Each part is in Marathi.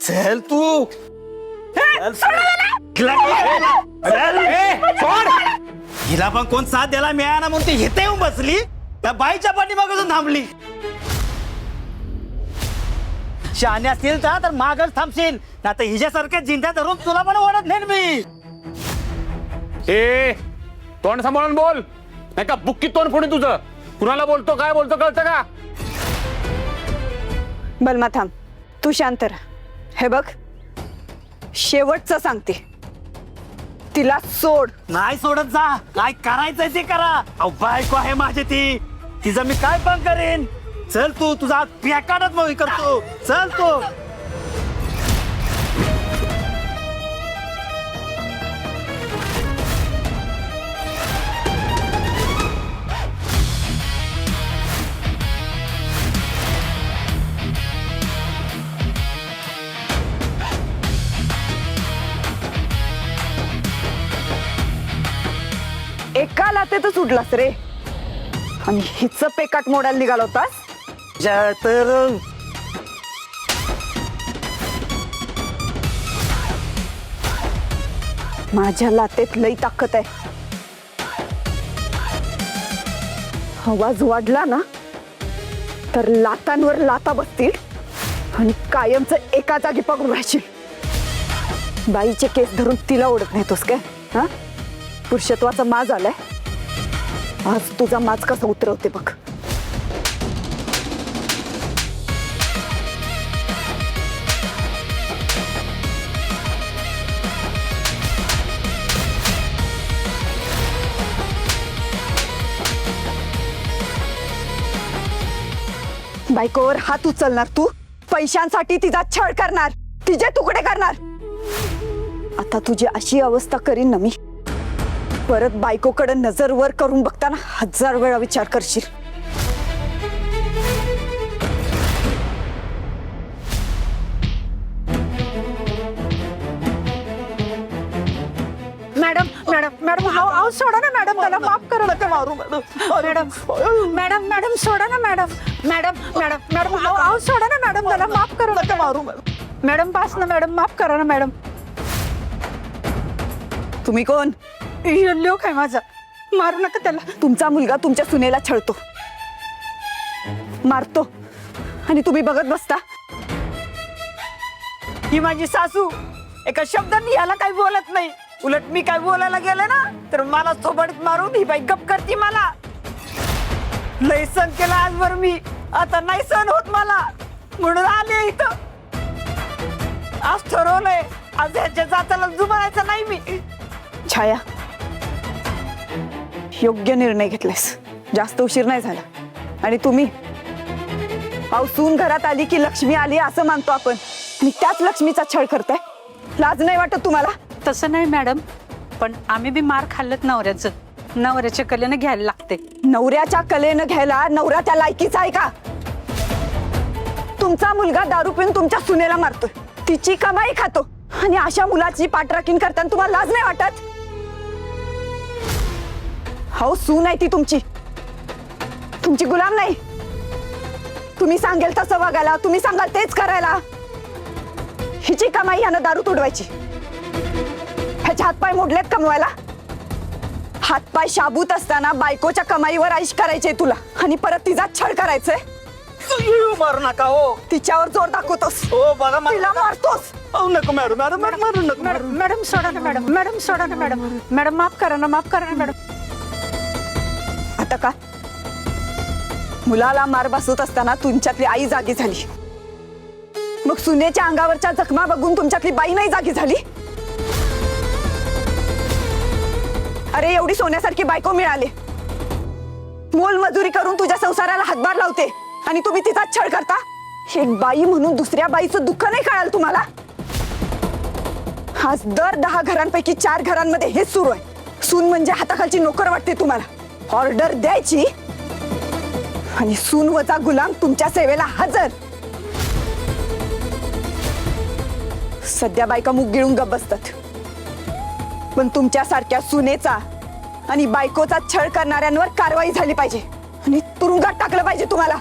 चल तू हिला पण कोण साथ द्यायला मिळाला म्हणून ती इथे येऊन बसली त्या बाईच्या पाठीमागून थांबली. शहाणे असतील तर मागच थांबशील ना तर हिच्यासारख्या जिंद्या धरून तुला पण ओढत नाही मी. ए तोंड सांभाळून बोल नाही का बुक्की तोंड फोडी तुझं. कुणाला बोलतो काय बोलतो कळतं का? बलमा थांब, तू शांत राहा. हे बघ, शेवटचं सांगते, तिला सोड. नाही सोडत जा. काय करायचंय ते करा. अहो बायको आहे माझी ती, तिचं मी काय पण करेन. चल तू तुझा पॅकाडच मग करतो. चल तू. एका लातेतच उडलास रे आणि हिचं पेकाट मोडायला निघाला होतास. तर माझ्या लातेत लई ताकद आहे. आवाज वाढला ना तर लातांवर लाता बसतील आणि कायमच एका जागी पकडून राहशील. बाईचे केस धरून तिला ओढत नेतोस काय? हा, पुरुषत्वाचा माज आलाय. आज तुझा माज कसा उतरवते बघ. बायकोवर हात उचलणार तू, पैशांसाठी तिचा छळ करणार, तिचे तुकडे करणार. आता तुझी अशी अवस्था करीन ना मी, परत बायकोकडे नजर वर करून बघताना 1000 वेळा विचार करशील. मॅडम मॅडम मॅडम हाव सोडा ना मॅडम, त्याला माफ करा. नका मारू मॅडम. मॅडम मॅडम मॅडम सोडा ना मॅडम. मॅडम मॅडम मॅडम हाव सोडा ना मॅडम, त्याला माफ करा. नका मारू मॅडम. मॅडम पास ना मॅडम, माफ करा ना मॅडम. तुम्ही कोण? लोक आहे माझा, मारू नका त्याला. तुमचा मुलगा तुमच्या सुनेला छळतो, मारतो आणि तुम्ही बघत बसता. ही माझी सासू एका शब्दाने याला काही बोलत नाही. उलट मी काय बोलायला गेले ना तर मला थोबडीत मारून ही बाई गप करती. मला लय सहन केला आजवर मी, आता नाही सहन होत मला, म्हणून आले इथं. आज ठरवलंय, आज ह्याच्या जाताला जुमानायचं नाही मी. छाया, योग्य निर्णय घेतलायस. जास्त उशीर नाही झाला. आणि तुम्ही सून घरात आली की लक्ष्मी आली असं मानतो आपण, आणि त्याच लक्ष्मीचा छळ करताय. लाज नाही वाटत तुम्हाला? तसं नाही मॅडम, पण आम्ही बी मार खाल्लत नवऱ्याचं. नवऱ्याच्या कलेनं घ्यायला लागते. नवऱ्याच्या कलेनं घ्यायला नवरा त्या लायकीचा आहे का? तुमचा मुलगा दारू पिऊन तुमच्या सुनेला मारतोय, तिची कमाई खातो, आणि अशा मुलाची पाठराखीण करताना तुम्हाला लाज नाही वाटत? हो, सून आहे ती तुमची, तुमची गुलाम नाही. तुम्ही सांगेल तसं वागायला, तुम्ही सांगाल तेच करायला. हिची कमाई यानं दारू तुडवायची. ह्याचे हातपाय मोडलेत कमवायला. हातपाय शाबूत असताना बायकोच्या कमाईवर आईश करायचे तुला, आणि परत तिचा छळ करायचंय. मारू नका हो. तिच्यावर जोर दाखवतोस, हो बघा तिला मारतोस. नको मॅडम. मॅडम मारू नको मॅडम. मॅडम सोडा ना मॅडम. मॅडम सोडा ना मॅडम. मॅडम माफ करा ना, माफ करा ना मॅडम. आता का मुलाला मार बसवत असताना तुमच्यातली आई जागी झाली, मग सुनेच्या अंगावरच्या जखमा बघून तुमच्यातली बाई नाही जागी झाली? अरे एवढी सोन्यासारखी बायको मिळाली, मोल मजुरी करून तुझ्या संसाराला हातभार लावते, आणि तुम्ही तिचा छळ करता. एक बाई म्हणून दुसऱ्या बाईचं दुःख नाही कळाल तुम्हाला? आज दर 10 घरांपैकी 4 घरांमध्ये हेच सुरू आहे. सून म्हणजे हाताखालची नोकर वाटते तुम्हाला. ऑर्डर द्यायची आणि सून वजा गुलाम तुमच्या सेवेला हजर. सध्या बायका मुग गिळून गप बसतात, पण तुमच्यासारख्या सुनेचा आणि बायकोचा छळ करणाऱ्यांवर कारवाई झाली पाहिजे, आणि तुरुंगात टाकलं पाहिजे तुम्हाला.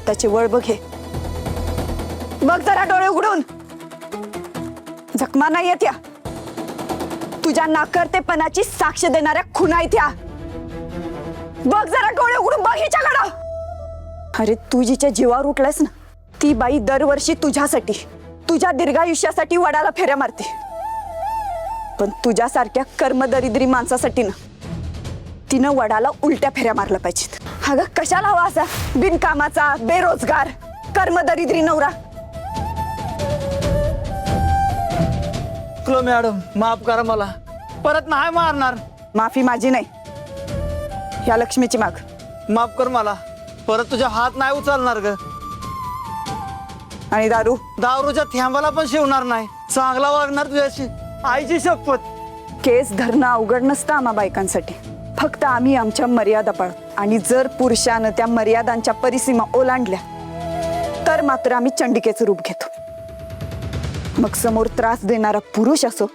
स्वतःची वळ बघ हे. बघ जरा डोळे उघडून. जखमा नाही येत या. तुझ्या नाकर्तेपणाची साक्ष देणाऱ्या खुणा आहेत या. बघ जरा डोळे उघडून बघ हिच्याकडं. अरे तू जिच्या जीवावर उठलायस ना, ती बाई दरवर्षी तुझ्यासाठी, तुझ्या दीर्घायुष्यासाठी वडाला फेऱ्या मारते. पण तुझ्यासारख्या कर्मदरिद्री माणसासाठी ना, तिनं वडाला उलट्या फेऱ्या मारल्या पाहिजेत. अगं कशाला हवा असा बिनकामाचा, बेरोजगार, कर्मदरिद्री नवरा? चुकलो मॅडम, माफ करा मला. परत नाही मारणार. माफी माझी नाही, या लक्ष्मीची माग. माफ कर मला. परत तुझ्या हात नाही उचलणार ग. आणि दारू? दारूच्या थेंबाला पण शिवणार नाही. चांगला वागणार तुझ्याशी, आईची शपथ. केस धरणं अवघड नसतं आम्हा बायकांसाठी. फक्त आम्ही आमच्या मर्यादा पाळतो. आणि जर पुरुषानं त्या मर्यादांच्या परिसीमा ओलांडल्या तर मात्र आम्ही चंडिकेचं रूप घेतो. मग समोर त्रास देणारा पुरुष असो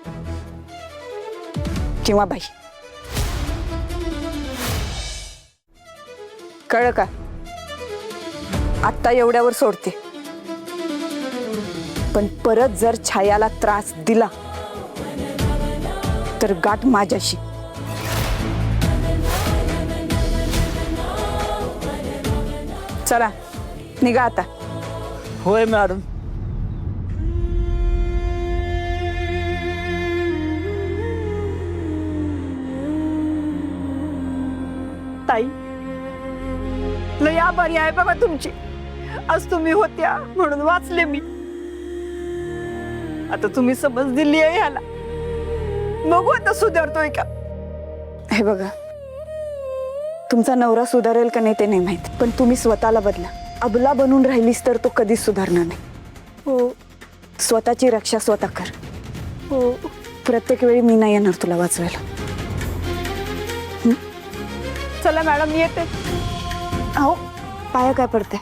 किंवा बाई. कळलं का? आत्ता एवढ्यावर सोडते, पण परत जर छायाला त्रास दिला तर गाठ माझ्याशी. चला निघा आता. होय मॅडम. ताई, लय आभारी आहे बघा तुमची. आज तुम्ही होत्या म्हणून वाचले मी. आता तुम्ही समज दिली आहे ह्याला. बघू आता सुधारतोय का. हे बघा, तुमचा नवरा सुधारेल का नाही ते नाही माहित, पण तुम्ही स्वतःला बदला. अबला बनून राहिलीस तर तो कधीच सुधारणार नाही. हो स्वतःची रक्षा स्वतः कर. हो. प्रत्येक वेळी मी नाही येणार तुला वाचवायला. चला मॅडम, येते. अहो, पाया काय पडते,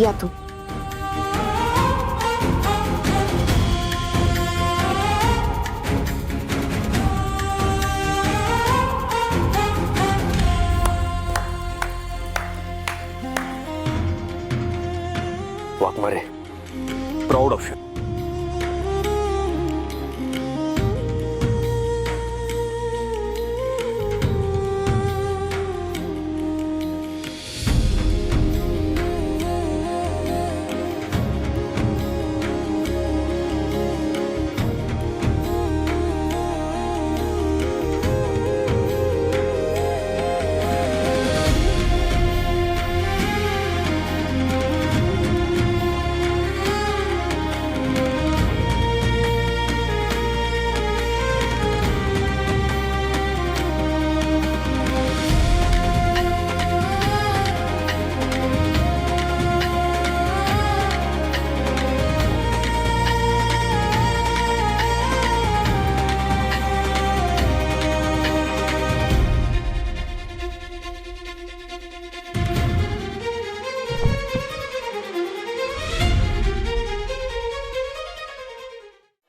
या तू. Waghmare, proud of you.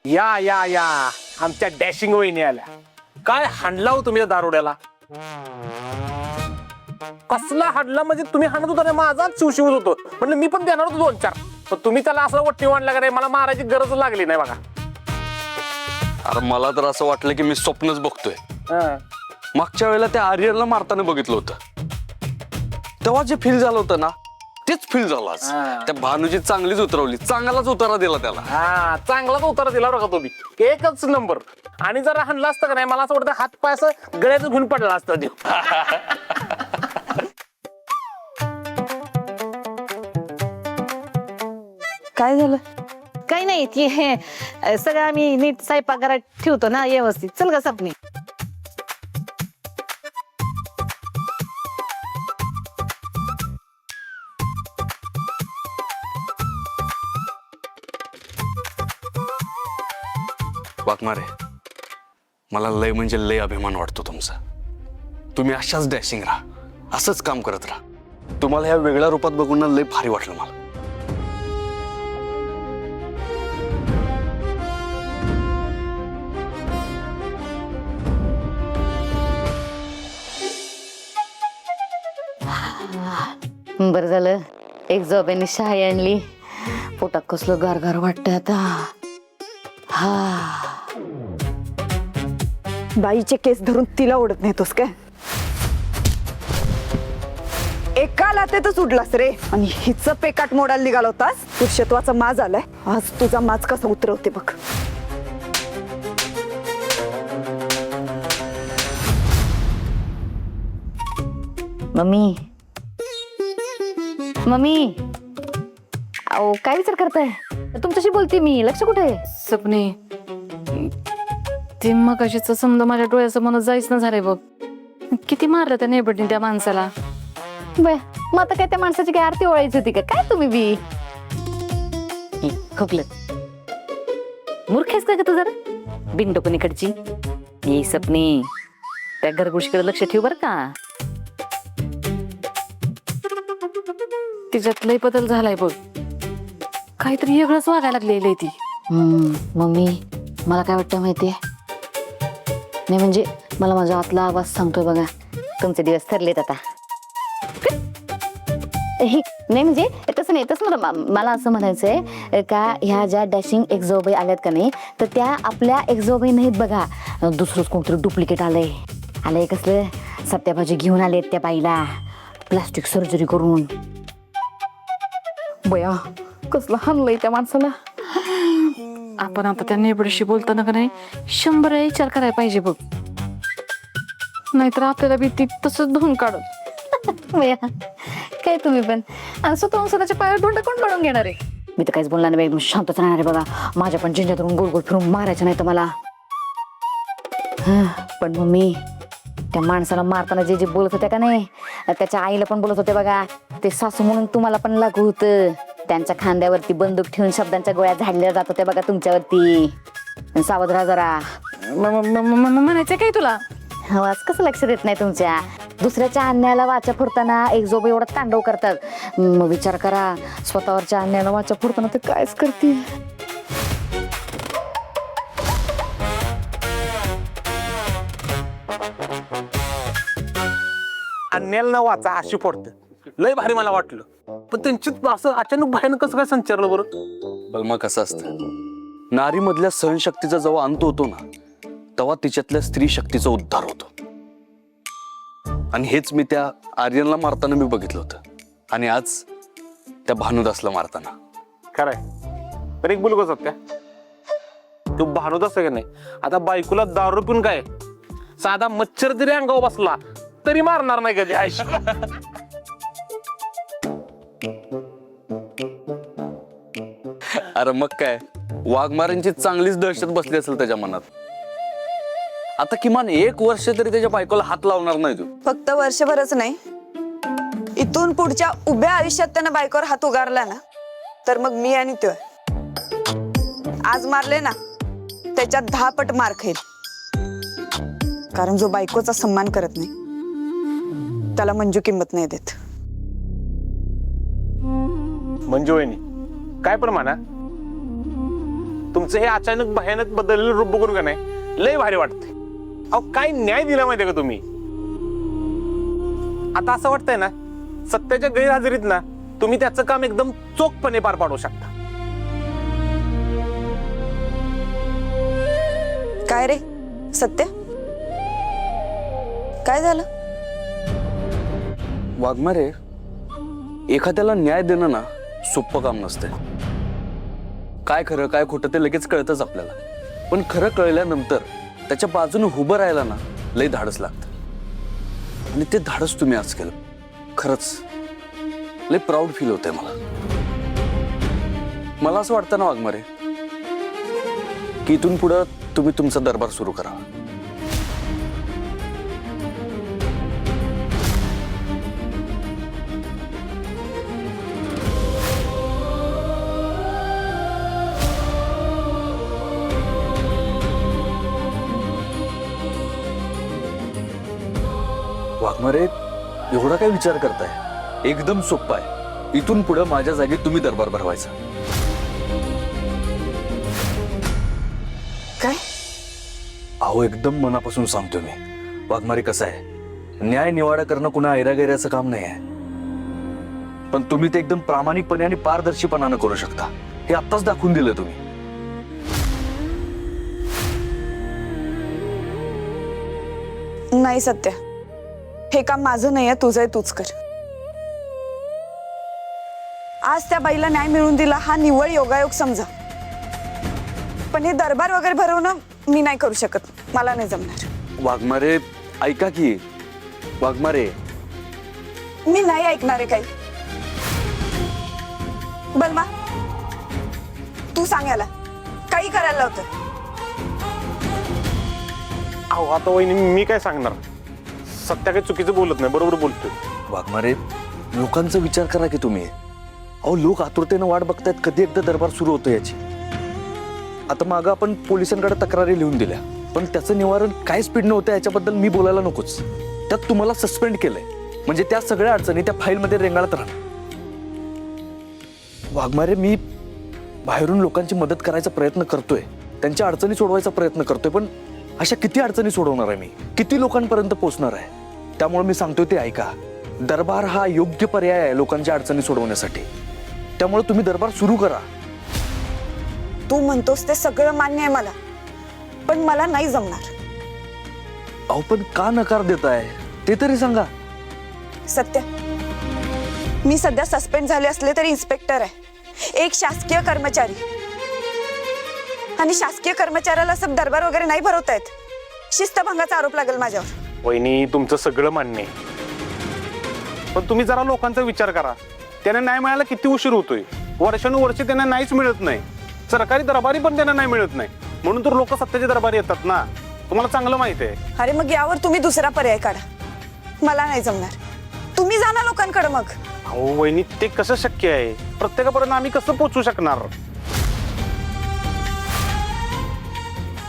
या या या आमच्या डॅशिंग वहिनी आल्या. काय हाणला हो तुम्ही त्या दारुड्याला? कसला हाणला म्हणजे? तुम्ही हाणत होता ना, माझाच शिवशिवत होतो. म्हणलं मी पण देणार होतो 2-4, पण तुम्ही त्याला असं वट्टी वाढला का नाही, मला मारायची गरज लागली नाही बघा. अरे मला तर असं वाटलं की मी स्वप्नच बघतोय. मागच्या वेळेला त्या आर्यनला मारताना बघितलं होतं, तेव्हा जे फील झालं होतं ना तेच फील झालं आज. त्या भानूची चांगलीच उतरवली, चांगलाच उतारा दिला त्याला. हा, चांगलाच उतारा दिला बघा तुम्ही, एकच नंबर. आणि जरा हाणला असतं का नाही, मला असं वाटतं हात पाय असं गळ्यात घेऊन पडला असतं देव. काय झालं? काही नाही, ती हे सगळं आम्ही नीट स्वयंपाकघरात ठेवतो ना व्यवस्थित. चल ग सपने. वाघमारे, मला लय म्हणजे लय अभिमान वाटतो तुमचा. तुम्ही अशाच डॅशिंग राहा, असंच काम करत राहा. तुम्हाला ह्या वेगळ्या रूपात बघून ना लय भारी वाटलं मला. बरं झालं एक जोब्याने शाई आणली, पोटात कसलं गार वाटतंय आता. हा, बाईचे केस धरून तिला ओढत नेतोस काय? एका लातेतच उडलास रे, आणि हिचं पेकाट मोडायला निघाला होतास. पुरुषत्वाचा माज आलाय, आज तुझा माज कसा उतरवते बघ. मम्मी मम्मी, अहो काय विचार करताय? तुमच्याशी बोलते मी, लक्ष कुठे आहे? सपने, ते मगाशीच समजा माझ्या डोळ्यासमोर जायच ना झालंय बघ. किती मारलं त्या नेबडीने त्या माणसाला. बया, मग आता काय त्या माणसाची काय आरती ओळायची होती का काय तुम्ही बी? खोकलं मूर्खेस का तू जरा बिनडोकणीकडची. ये सपने, त्या घरगुशीकडे लक्ष ठेव बर का. तिच्यात लय बदल झालाय बघ, काहीतरी वेगळंच वागायला लागलेली ती. मम्मी, मला काय वाटतं माहितीये? नाही म्हणजे मला माझा आतला आवाज सांगतोय बघा, तुमचे दिवस ठरलेत आता. नाही म्हणजे तसं नाही, तसं मला असं म्हणायचंय का ह्या ज्या डॅशिंग एक्झोबाई आल्यात का नाही, तर त्या आपल्या एक्झोबाई नाहीत बघा. दुसरंच कोणतरी डुप्लिकेट आलंय कसलं सत्याभाजी घेऊन आलेत त्या बाईला, प्लास्टिक सर्जरी करून. बया, कसलं हाणलंय त्या माणसाला. आपण आता त्या नेबडीशी बोलताना का नाही 100 वेळा विचार करायला पाहिजे बघ, नाहीतर आपल्याला बी ती तसंच धुवून काढत. बया, काय तुम्ही पण स्वतःहून स्वतःच्या पायावर धोंड कोण पडून घेणार आहे? मी तर काहीच बोलणार नाही, एकदम शांतच राहणार आहे बघा. माझ्या पण जिंजातून गोल गोल फिरून मारायचं नाही तर मला. पण मम्मी, त्या माणसाला मारताना जे बोलत होत्या का नाही, त्याच्या आईला पण बोलत होते बघा. ते सासू म्हणून तुम्हाला पण लागू होतं. त्यांच्या खांद्यावरती बंदूक ठेवून शब्दांच्या गोळ्या झाडल्या जात होत्या बघा तुमच्यावरती. सावध राहा जरा. म्हणायचं काय तुला? आवाज कसं लक्ष देत नाही तुमच्या? दुसऱ्याच्या अन्यायाला वाचा फुरताना एक जोब एवढा तांडव करतात. मग विचार करा, स्वतःवरच्या अन्यायाला वाचा फुरताना ते कायच करते. अन्याला ना वाचा अशी पडतं, लय भारी मला वाटलं. पण त्यांची असं अचानक भयानक कसं काय संचारलं बरं? बलमा कसं असतं, नारी मधल्या सहनशक्तीचा जेव्हा अंत होतो ना, तेव्हा तिच्यातल्या स्त्री शक्तीचा उद्धार होतो. आणि हेच मी त्या आर्यनला मारताना मी बघितलं होतं, आणि आज त्या भानुदासला मारताना. खरंय, तर एक बोलू कसं त्या तू भानुदास आहे का नाही, आता बायकोला दारू पिऊन काय साधा मच्छर जरी अंगावर बसला तरी मारणार नाही कधी आयशी. अरे मग काय, वाघमारांची चांगलीच दहशत बसली असेल त्याच्या मनात. आता किमान 1 वर्ष तरी त्याच्या बायकोला हात लावणार नाही तू. फक्त वर्षभरच नाही, इथून पुढच्या उभ्या आयुष्यात त्यानं बायकोवर हात उगारला ना, तर मग मी आणि तो आज मारले ना त्याच्या 10 पट मार खाईल. कारण जो बायकोचा सन्मान करत नाही त्याला मंजू किंमत नाही देत. मंजू वहिनी, काय पण म्हणा, तुमचं हे अचानक भयानक बदललेलं रूप बघून का नाही लय भारी वाटते. अहो काय न्याय दिला माहितीये का तुम्ही? आता असं वाटतंय ना, सत्याच्या गैरहजेरीत ना तुम्ही त्याचं काम एकदम चोखपणे पार पाडू शकता. काय रे सत्य, काय झालं? वाघमारे, एखाद्याला न्याय देणं ना सोपं काम नसतंय. काय खरं काय खोटं ते लगेच कळतच आपल्याला. पण खरं कळल्यानंतर त्याच्या बाजूने उभं राहायला ना लय धाडस लागतं. आणि ते धाडस तुम्ही आज केलं. खरंच लय प्राऊड फील होतंय मला. मला असं वाटतं ना वाघमारे, की इथून पुढं तुम्ही तुमचा दरबार सुरू करा. वाघमारे, एवढा काय विचार करताय? एकदम सोपं आहे. इथून पुढे माझ्या जागी तुम्ही दरबार भरवायचा. काय? अहो एकदम मनापासून सांगतो मी. वाघमारे कसं आहे, न्याय निवाडा करणं कुणा ऐरागैराचं काम नाही आहे. पण तुम्ही ते एकदम प्रामाणिकपणे आणि पारदर्शीपणानं करू शकता हे आत्ताच दाखवून दिलं तुम्ही. नाही सत्य, हे काम माझं नाहीये, तुझं आहे, तूच कर. आज त्या बाईला न्याय मिळवून दिला हा निव्वळ योगायोग समजा, पण हे दरबार वगैरे भरवणं मी नाही करू शकत, मला नाही जमणार. वाघमारे ऐका की, वाघमारे मी नाही ऐकणार आहे काही. बलमा, तू सांगायला काही करायला लावतं. अहो आता वहिनी मी काय सांगणार, सत्या काही चुकीचं बोलत नाही, बरोबर बोलतोय. वाघमारे लोकांचा विचार करा की तुम्ही. अहो लोक आतुरतेनं वाट बघतायत कधी एकदा दरबार सुरू होतो याची. आता मागं आपण पोलिसांकडे तक्रारी लिहून दिल्या, पण त्याचं निवारण काय स्पीडनं होतं याच्याबद्दल मी बोलायला नकोच. त्यात तुम्हाला सस्पेंड केलंय म्हणजे त्या सगळ्या अडचणी त्या फाईलमध्ये रेंगाळत राहणार. वाघमारे मी बाहेरून लोकांची मदत करायचा प्रयत्न करतोय, त्यांच्या अडचणी सोडवायचा प्रयत्न करतोय, पण अशा किती अडचणी सोडवणार आहे मी, किती लोकांपर्यंत पोहोचणार आहे. त्यामुळे मी सांगतोय ते ऐका. दरबार हा योग्य पर्याय आहे लोकांच्या अडचणी सोडवण्यासाठी, त्यामुळे तुम्ही दरबार सुरू करा. तू म्हणतोस ते सगळं मान्य आहे मला, पण मला नाही जमणार. अहो पण का नकार देताय ते तरी सांगा. सत्य, मी सध्या सस्पेंड झाले असले तरी इन्स्पेक्टर आहे, एक शासकीय कर्मचारी, आणि शासकीय कर्मचाऱ्याला सब दरबार वगैरे नाही भरवता येत. शिस्तभंगाचा आरोप लागेल माझ्यावर. वहिनी तुमचं सगळं मान्य आहे, पण तुम्ही जरा लोकांचा विचार करा. त्यांना न्याय मिळायला किती उशीर होतोय, वर्षानुवर्षे त्यांना नाहीच मिळत नाही. सरकारी दरबारी पण त्यांना नाही मिळत नाही, म्हणून तर लोक सत्तेच्या दरबारी येतात ना, तुम्हाला चांगलं माहित आहे. अरे मग यावर तुम्ही दुसरा पर्याय काढा, मला नाही जमणार. तुम्ही जा ना लोकांकडे. मग अहो वहिनी ते कसं शक्य आहे, प्रत्येकापर्यंत आम्ही कसं पोहोचू शकणार.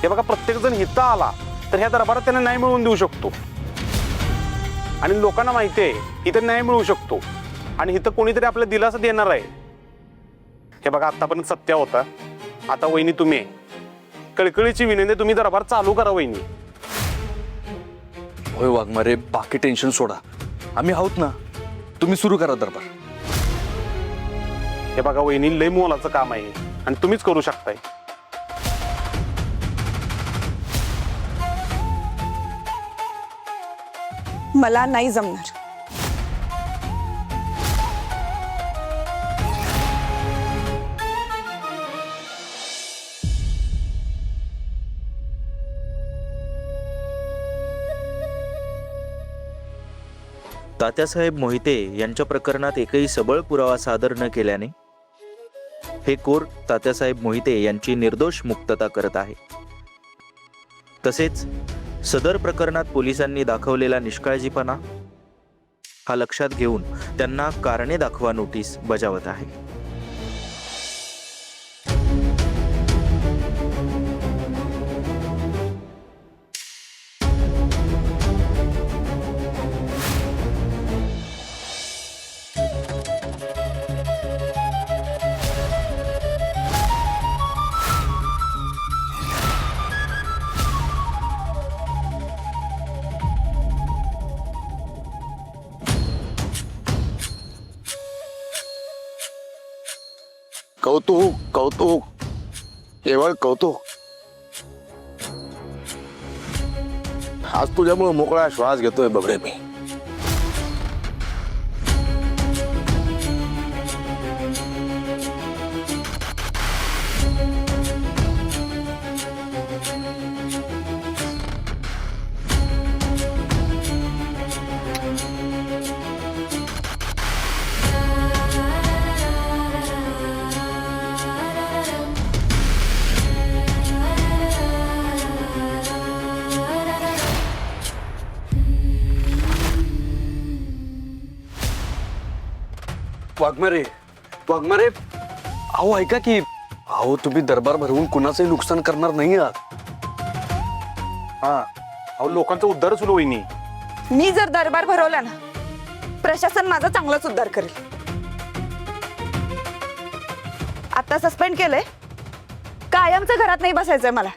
हे बघा, प्रत्येक जण हिता आला तर ह्या दरबारात त्यांना न्याय मिळवून देऊ शकतो, आणि लोकांना माहिती आहे इथं न्याय मिळू शकतो, आणि इथं कोणीतरी आपल्याला दिलासा देणार आहे. हे बघा, आतापर्यंत सत्या होता, आता वहिनी तुम्ही आहे. कळकळीची विनंती, तुम्ही दरबार चालू करा वहिनी. होय वाघमारे, बाकी टेन्शन सोडा, आम्ही आहोत ना. तुम्ही सुरू करा दरबार. हे बघा वहिनी, लय मोलाचं काम आहे आणि तुम्हीच करू शकताय. मला नाही जमणार. तात्यासाहेब मोहिते यांच्या प्रकरणात एकही सबळ पुरावा सादर न केल्याने हे कोर्ट तात्यासाहेब मोहिते यांची निर्दोष मुक्तता करत आहे. तसेच सदर प्रकरणात पोलिसांनी दाखवलेला निष्काळजीपणा हा लक्षात घेऊन त्यांना कारणे दाखवा नोटीस बजावत आहे. कौतुक कौतुक, केवळ कौतुक. आज तुझ्यामुळे मोकळा श्वास घेतोय बबडे मी. वाघमारे, वाघमारे, अहो ऐका की. अहो तुम्ही दरबार भरवून कुणाचंही नुकसान करणार नाही आहात. हा, अहो लोकांचा उद्धारच होईल वहिनी. मी जर दरबार भरवला ना, प्रशासन माझा चांगलाच उद्धार करेल. आता सस्पेंड केलंय, कायमचं घरात नाही बसायचंय मला.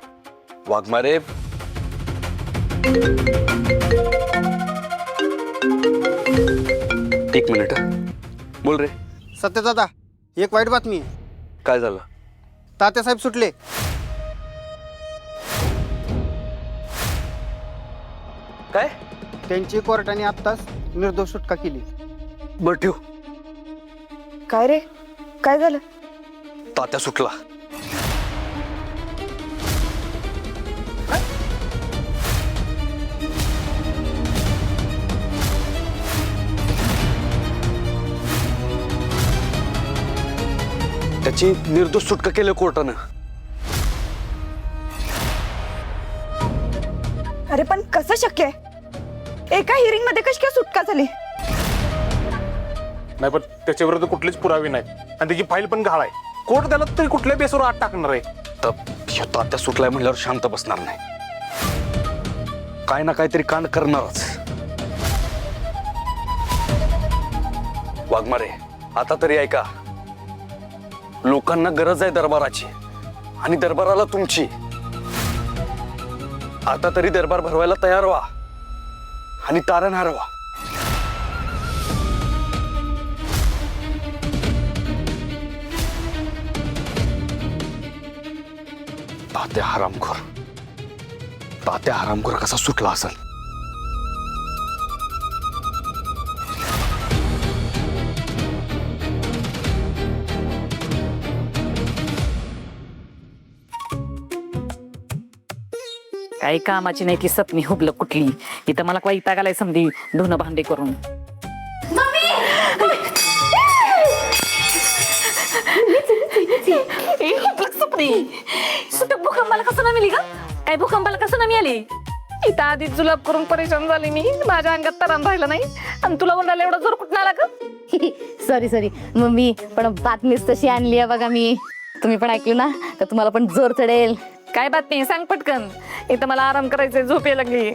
वाघमारे, एक मिनिट. बोल रे. सत्यदादा, एक वाईट बातमी आहे. काय झालं? तात्यासाहेब सुटले. काय? त्यांची कोर्टाने आत्ताच निर्दोष सुटका केली. बर ठेव. काय रे काय झालं? तात्या सुटला. त्याची निर्दोष सुटका केली कोर्टानं. अरे पण कसं शक्य आहे? एका हिअरिंग मध्ये कशी काय सुटका झाली? नाही पण त्याच्याविरुद्ध कुठलेच पुरावे नाहीत आणि त्याची फाईल पण गहाळ आहे. कोर्ट त्याला तरी कुठल्या बेसवर आत टाकणार आहे? तर ह्यो तात्या सुटलाय म्हणल्यावर शांत बसणार नाही. काय ना काहीतरी कांड करणारच. वाघमारे, आता तरी ऐका. लोकांना गरज आहे दरबाराची आणि दरबाराला तुमची. आता तरी दरबार भरवायला तयार व्हा आणि तारणहार व्हा. तात्या हरामखोर कसा सुटला असेल? काही कामाची नाही ती सपनी हुबलं कुठली. इथं मला काही आलाय समधी धुणं भांडे करून. भूकंपाला कसं ना मिली का? काय भूकंपाला कसं ना मिळाली? इथं आधीच जुलाब करून परेशान झाली मी. माझ्या अंगात तराम राहिलं नाही आणि तुला उन्हाला एवढा जोर कुठं आला का? सॉरी मम्मी, पण बातमीच तशी आणली आहे बघा मी. तुम्ही पण ऐकली ना तर तुम्हाला पण जोर चढेल. काय बातमी सांग पटकन. इथं मला आराम करायचंय, झोप यायला लागली.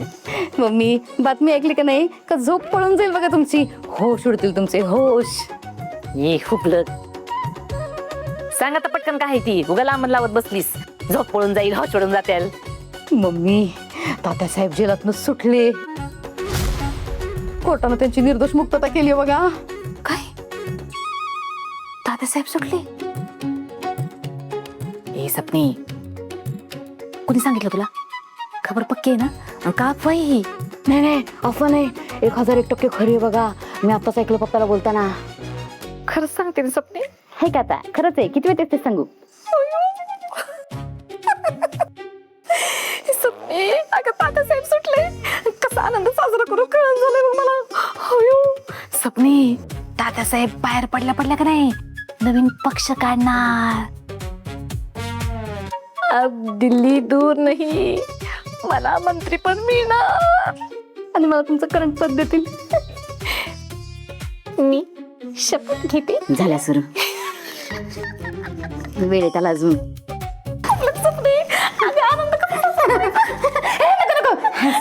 मम्मी बातमी ऐकली का नाही का झोप पळून जाईल बघा तुमची. होश उडतील तुमचे होश. ये हुबलं. सांग आता पटकन काय ती. उगा लांब लावत बसलीस. झोप पळून जाईल, होश उडून जातील. मम्मी तात्यासाहेब जेलातनं सुटले. कोर्टानं त्यांची निर्दोष मुक्तता केली बघा. काय? दादासाहेब सुटले? ए सपनी, कुणी सांगितलं तुला? खबर पक्की आहे ना? आणि का अफवा आहे ही? नाही अफवा नाही, 1001% खरी आहे बघा. मी आताच ऐकलं पप्पाला बोलताना. खरंच सांगते ना सपनी? हे का आता खरंच आहे? किती वेळ ते सांगू? सपनी अगं दादासाहेब सुटले. कसा आनंद साजरा करू कळत झालंय बघ मला. सपनी दादासाहेब बाहेर पडल्या का नाही नवीन पक्ष काढणार. अब दिल्ली दूर नाही, मला मंत्री पण मिळणार आणि मला तुमचं करंट पद देतील. मी शपथ घेते. झाल्या सुरू. वेळ त्याला अजून.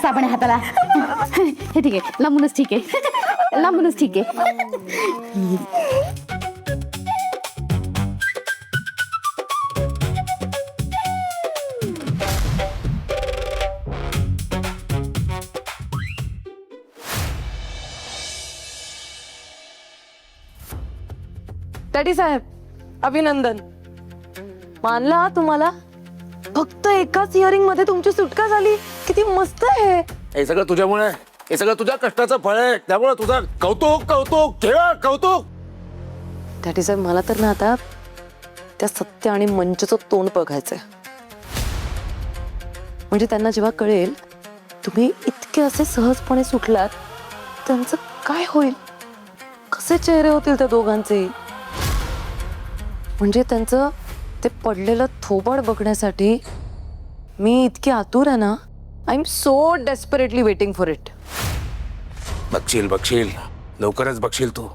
साबण हाताला. हे ठीक आहे, लांबूनच ठीक आहे. लांबूनच ठीक आहे. डॅडी साहेब अभिनंदन. मानला तुम्हाला. फक्त एकाच हिअरिंग मध्ये तुमची सुटका झाली. किती मस्त आहे. हे सगळं तुझ्यामुळे, हे सगळं तुझ्या कष्टाचं फळ आहे. त्यामुळे तुझं कौतुक ठेवा. डॅडी साहेब मला तर ना आता त्या सत्य आणि मंचचं तोंड बघायचंय. म्हणजे त्यांना जेव्हा कळेल तुम्ही इतके असे सहजपणे सुटलात, त्यांचं काय होईल? कसे चेहरे होतील त्या दोघांचे? म्हणजे त्यांचं ते पडलेलं थोबाड बघण्यासाठी मी इतकी आतुर आहे ना. I am so desperately waiting for it. बघशील लवकरच बघशील तू.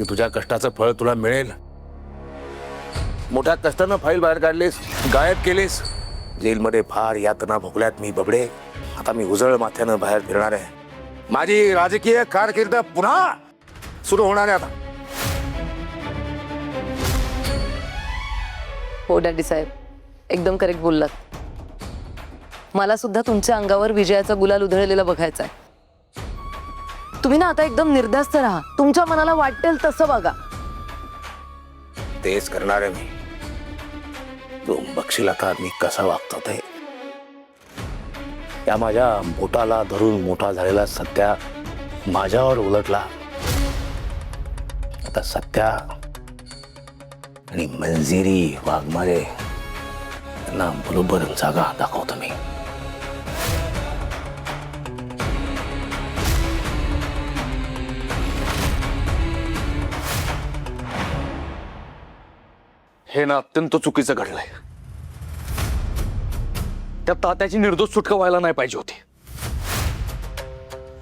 तुझ्या कष्टाचं फळ तुला मिळेल. मोठ्या कष्टानं फाईल बाहेर काढलीस, गायब केलीस. जेलमध्ये फार यातना भोगल्यात मी बबडे. आता मी उजळ माथ्यानं बाहेर फिरणार आहे. माझी राजकीय कारकीर्द पुन्हा सुरू होणार आहे आता. हो डॅडी साहेब, एकदम करेक्ट बोललात. मला सुद्धा तुमच्या अंगावर विजयाचा गुलाल उधळलेला बघायचा आहे. तुम्ही ना आता एकदम निर्धास्त राहा. तुमच्या मनाला वाटेल तसं बघा. तेच करणार आहे मी. तू बघशील आता मी कसा वागतो ते. या माझ्या बोटाला धरून मोठा झालेला सत्या माझ्यावर उलटला. आता सत्या आणि मंजिरी वाघमारे त्यांना बरोबर जागा दाखवतो मी. हे ना अत्यंत चुकीचं घडलंय. त्या तात्याची निर्दोष सुटका व्हायला नाही पाहिजे होती.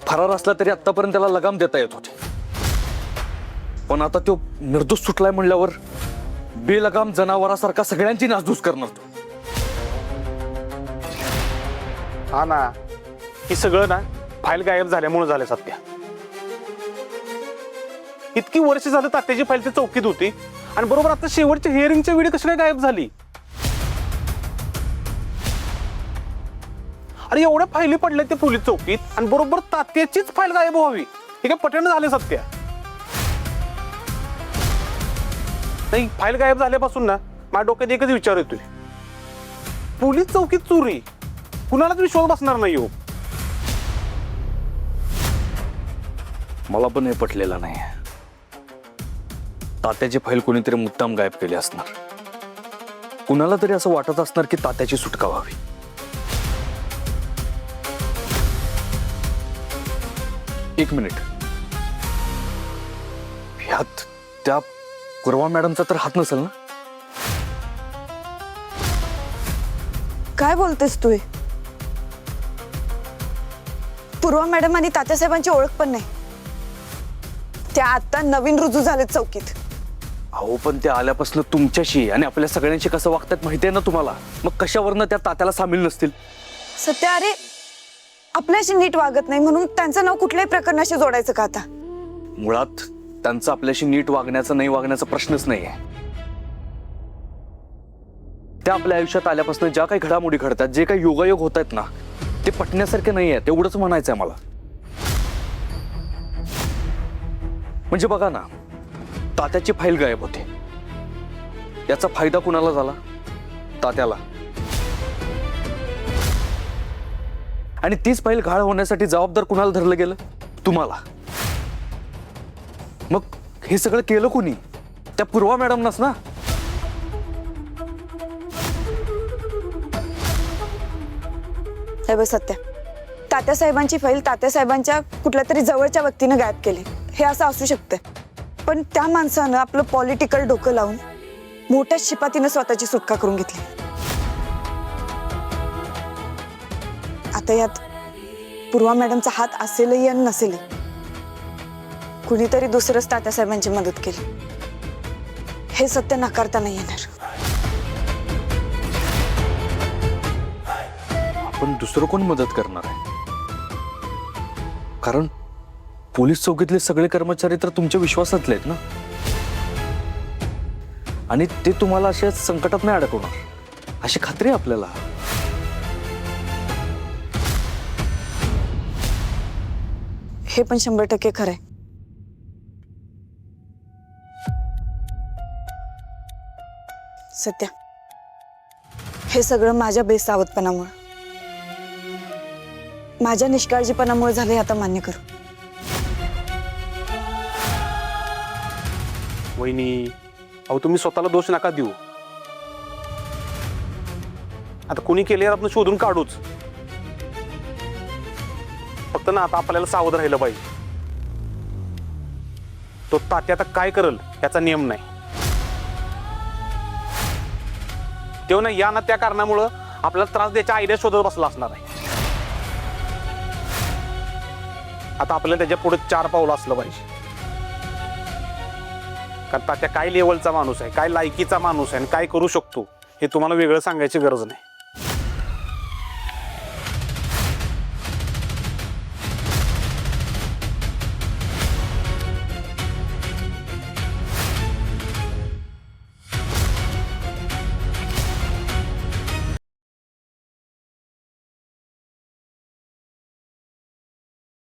फरार असला तरी आतापर्यंत त्याला लगाम देता येत होते. पण आता तो निर्दोष सुटलाय म्हणल्यावर बेलगाम जनावरासारखा सगळ्यांची नासधूस करणार तो. हा ना, ही सगळं ना फाईल गायब झाल्यामुळे झालं सत्या. इतकी वर्ष झालं तात्याची फाईल त्या चौकीत होती आणि बरोबर आता शेवटच्या हिअरिंगच्या वेळी कशी काय गायब झाली? अरे एवढ्या फायली पडल्या त्या पोलीस चौकीत आणि बरोबर तात्याचीच फाईल गायब व्हावी हे काय पटण झाले सत्या? नाही, फाईल गायब झाल्यापासून ना माझ्या डोक्यात एकच विचार येतोय, पोलीस चौकीत चोरी, कुणालाच विश्वास बसणार नाही हो. मला पण हे पटलेलं नाही. तात्याची फाईल कोणीतरी मुद्दाम गायब केली असणार. कुणाला तरी असं वाटत असणार की तात्याची सुटका व्हावी. एक मिनिट, ह्यात त्या पूर्वा मॅडमचा तर हात नसेल ना? काय बोलतेस तू? पूर्वा मॅडम आणि तात्यासाहेबांची ओळख पण नाही. त्या आता नवीन रुजू झालेत चौकीत. अहो पण ते आल्यापासून तुमच्याशी आणि आपल्या सगळ्यांशी कसं वागतात माहितीये ना तुम्हाला. मग कशावरनं त्या तात्याला सामील नसतील? सत्या, अरे आपल्याशी नीट वागत नाही म्हणून त्यांचं नाव कुठल्याही प्रकरणाशी जोडायचं का आता? मुळात त्यांचं आपल्याशी नीट वागण्याचा नाही वागण्याचा प्रश्नच नाहीये. त्या आपल्या आयुष्यात आल्यापासून ज्या काही घडामोडी घडतात, जे काही योगायोग होत आहेत ना, ते पटण्यासारखे नाहीये. तेवढंच म्हणायचंय मला. म्हणजे बघा ना, तात्याची फाईल गायब होते, याचा फायदा कुणाला झाला? तात्याला. आणि तीच फाईल घाळ होण्यासाठी जबाबदार कुणाला धरलं गेलं? तुम्हाला. मग हे सगळं केलं कोणी? त्या पूर्वा मॅडमनाच ना. हे बघ सत्या, तात्यासाहेबांची फाईल तात्यासाहेबांच्या कुठल्या तरी जवळच्या व्यक्तीने गायब केली हे असं असू शकतं. पण त्या माणसानं आपलं पॉलिटिकल डोकं लावून मोठ्या शिपातीनं स्वतःची सुटका करून घेतली. आता यात पूर्वा मॅडमचा हात असेलही आणि नसेलही. कुणीतरी दुसरंच तात्यासाहेबांची मदत केली हे सत्य नाकारता नाही येणार. आपण दुसरं कोण मदत करणार आहे? कारण पोलीस चौकीतले सगळे कर्मचारी तर तुमच्या विश्वासातले आहेत ना, आणि ते तुम्हाला अशा संकटात नाही अडकवणार अशी खात्री आहे आपल्याला. हे पण 100% खरंय. सत्या, हे सगळं माझ्या बेसावधपणामुळे, माझ्या निष्काळजीपणामुळे झाले आता मान्य करू. वहिनी, अहो तुम्ही स्वतःला दोष नका देऊ. आता कोणी केले आपण शोधून काढूच. फक्त ना आता आपल्याला सावध राहिलं पाहिजे. तो तात्या आता काय करल याचा नियम नाही. तेव्हा ना या ना त्या कारणामुळं आपल्याला त्रास द्यायच्या आयडिया शोधत बसला असणार आहे. आता आपल्याला त्याच्या पुढे 4 पावलं असलं पाहिजे. कारण तात्या काय लेवलचा माणूस आहे, काय लायकीचा माणूस आहे आणि काय करू शकतो हे तुम्हाला वेगळं सांगायची गरज नाही.